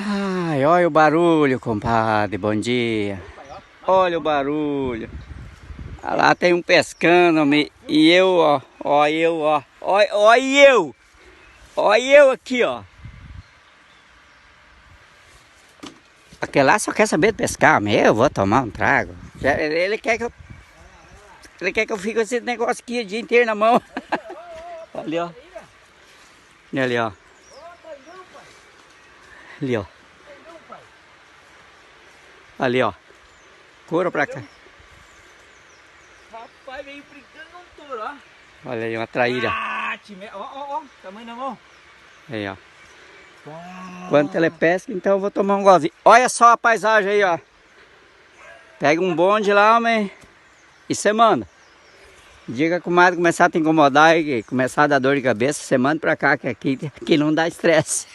Ai, olha o barulho, compadre. Bom dia. Olha o barulho. Ah, lá tem um pescando e eu, ó. Ó eu, ó. Ó eu. Ó eu aqui, ó. Aquele lá só quer saber de pescar. Eu vou tomar um trago. Ele quer que eu fique com esse negócio aqui o dia inteiro na mão. Ali, ó. Ali, ó. Ali, ó. Ali, ó. Cura pra cá. Rapaz, veio brincando com tudo, ó. Olha aí, uma traíra. Ah, ó, tamanho da mão. Aí, ó. Quando telepesca, então eu vou tomar um golzinho. Olha só a paisagem aí, ó. Pega um bonde lá, homem, e você manda. Diga que o comadre começar a te incomodar e começar a dar dor de cabeça, você manda pra cá, que aqui não dá estresse.